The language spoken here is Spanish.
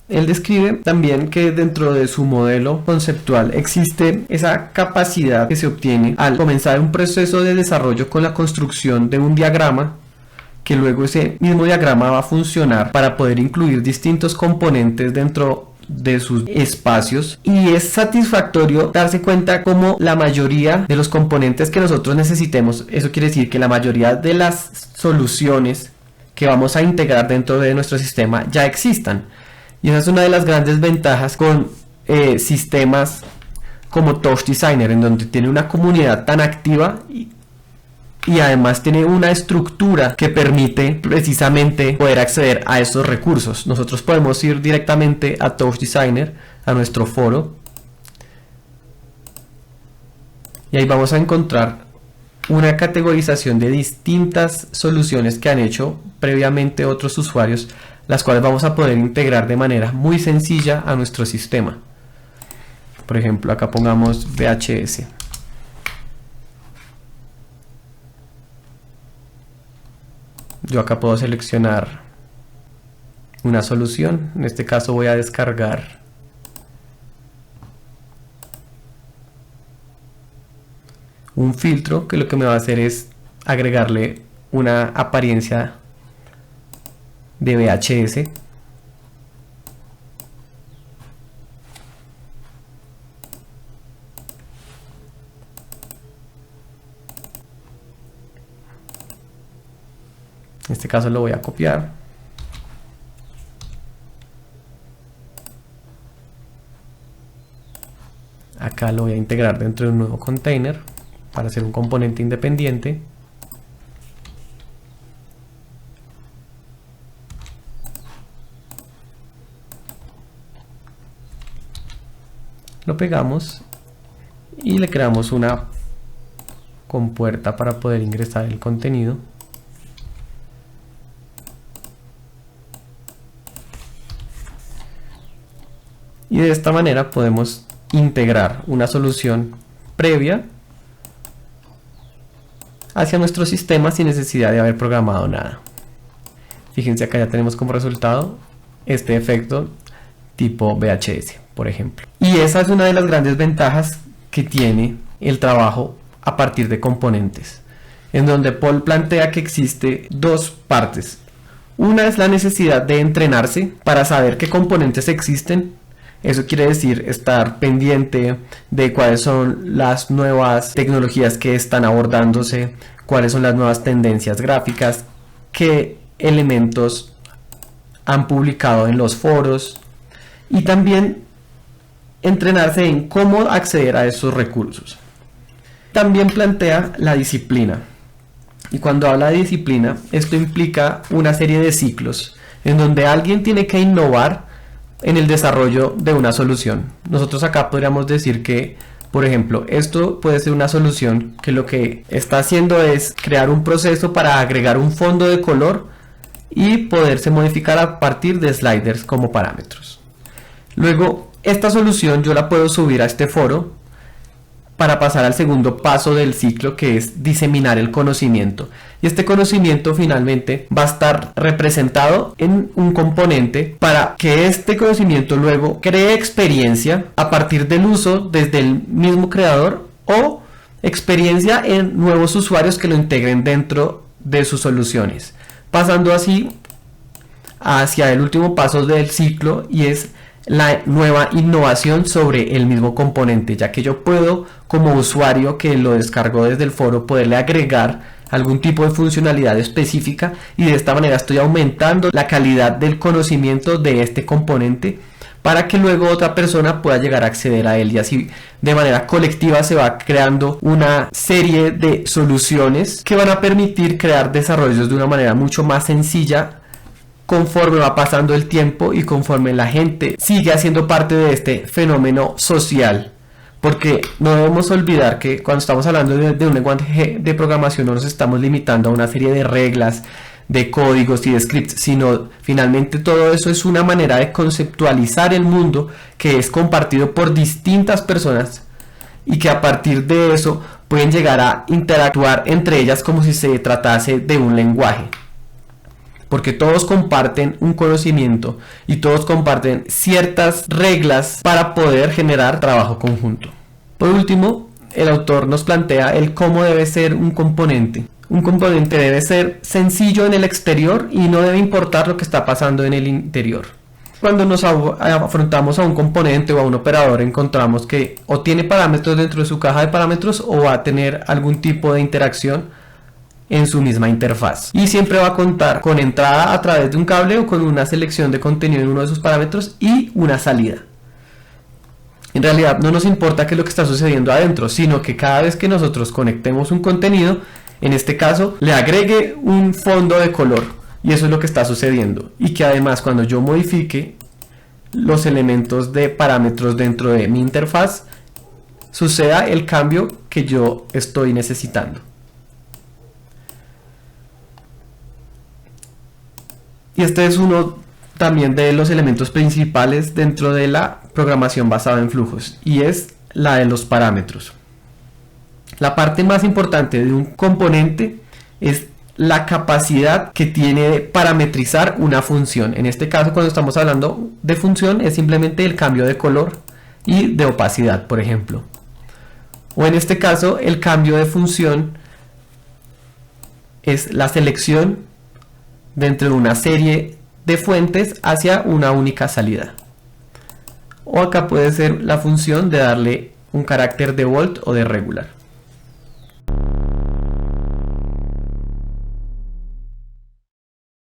Él describe también que dentro de su modelo conceptual existe esa capacidad que se obtiene al comenzar un proceso de desarrollo con la construcción de un diagrama, que luego ese mismo diagrama va a funcionar para poder incluir distintos componentes dentro de sus espacios, y es satisfactorio darse cuenta como la mayoría de los componentes que nosotros necesitemos, eso quiere decir que la mayoría de las soluciones que vamos a integrar dentro de nuestro sistema ya existan. Y esa es una de las grandes ventajas con sistemas como Touch Designer, en donde tiene una comunidad tan activa y además tiene una estructura que permite precisamente poder acceder a esos recursos. Nosotros podemos ir directamente a Touch Designer, a nuestro foro, y ahí vamos a encontrar una categorización de distintas soluciones que han hecho previamente otros usuarios, las cuales vamos a poder integrar de manera muy sencilla a nuestro sistema. Por ejemplo, acá pongamos VHS. Yo acá puedo seleccionar una solución. En este caso voy a descargar un filtro que lo que me va a hacer es agregarle una apariencia de VHS. En este caso lo voy a copiar. Acá lo voy a integrar dentro de un nuevo container para hacer un componente independiente. Lo pegamos y le creamos una compuerta para poder ingresar el contenido. Y de esta manera podemos integrar una solución previa hacia nuestro sistema sin necesidad de haber programado nada. Fíjense, acá ya tenemos como resultado este efecto tipo VHS, por ejemplo. Y esa es una de las grandes ventajas que tiene el trabajo a partir de componentes, en donde Paul plantea que existe dos partes. Una es la necesidad de entrenarse para saber qué componentes existen. Eso quiere decir estar pendiente de cuáles son las nuevas tecnologías que están abordándose, cuáles son las nuevas tendencias gráficas, qué elementos han publicado en los foros, y también entrenarse en cómo acceder a esos recursos. También plantea la disciplina. Y cuando habla de disciplina, esto implica una serie de ciclos en donde alguien tiene que innovar en el desarrollo de una solución. Nosotros acá podríamos decir que, por ejemplo, esto puede ser una solución que lo que está haciendo es crear un proceso para agregar un fondo de color y poderse modificar a partir de sliders como parámetros. Luego, esta solución yo la puedo subir a este foro para pasar al segundo paso del ciclo, que es diseminar el conocimiento. Y este conocimiento finalmente va a estar representado en un componente para que este conocimiento luego cree experiencia a partir del uso desde el mismo creador o experiencia en nuevos usuarios que lo integren dentro de sus soluciones, pasando así hacia el último paso del ciclo, y es la nueva innovación sobre el mismo componente, ya que yo puedo, como usuario que lo descargó desde el foro, poderle agregar algún tipo de funcionalidad específica, y de esta manera estoy aumentando la calidad del conocimiento de este componente para que luego otra persona pueda llegar a acceder a él, y así de manera colectiva se va creando una serie de soluciones que van a permitir crear desarrollos de una manera mucho más sencilla conforme va pasando el tiempo y conforme la gente sigue haciendo parte de este fenómeno social. Porque no debemos olvidar que cuando estamos hablando de un lenguaje de programación no nos estamos limitando a una serie de reglas, de códigos y de scripts, sino finalmente todo eso es una manera de conceptualizar el mundo que es compartido por distintas personas y que a partir de eso pueden llegar a interactuar entre ellas como si se tratase de un lenguaje. porque todos comparten un conocimiento y todos comparten ciertas reglas para poder generar trabajo conjunto. Por último, el autor nos plantea el cómo debe ser un componente. Un componente debe ser sencillo en el exterior y no debe importar lo que está pasando en el interior. Cuando nos afrontamos a un componente o a un operador, encontramos que o tiene parámetros dentro de su caja de parámetros o va a tener algún tipo de interacción en su misma interfaz. Y siempre va a contar con entrada a través de un cable o con una selección de contenido en uno de sus parámetros y una salida. En realidad no nos importa qué es lo que está sucediendo adentro, sino que cada vez que nosotros conectemos un contenido, en este caso, le agregue un fondo de color. Y eso es lo que está sucediendo. Y que además cuando yo modifique los elementos de parámetros dentro de mi interfaz, suceda el cambio que yo estoy necesitando. Y este es uno también de los elementos principales dentro de la programación basada en flujos. Y es la de los parámetros. La parte más importante de un componente es la capacidad que tiene de parametrizar una función. En este caso, cuando estamos hablando de función, es simplemente el cambio de color y de opacidad, por ejemplo. O en este caso, el cambio de función es la selección dentro de una serie de fuentes hacia una única salida. O acá puede ser la función de darle un carácter de volt o de regular.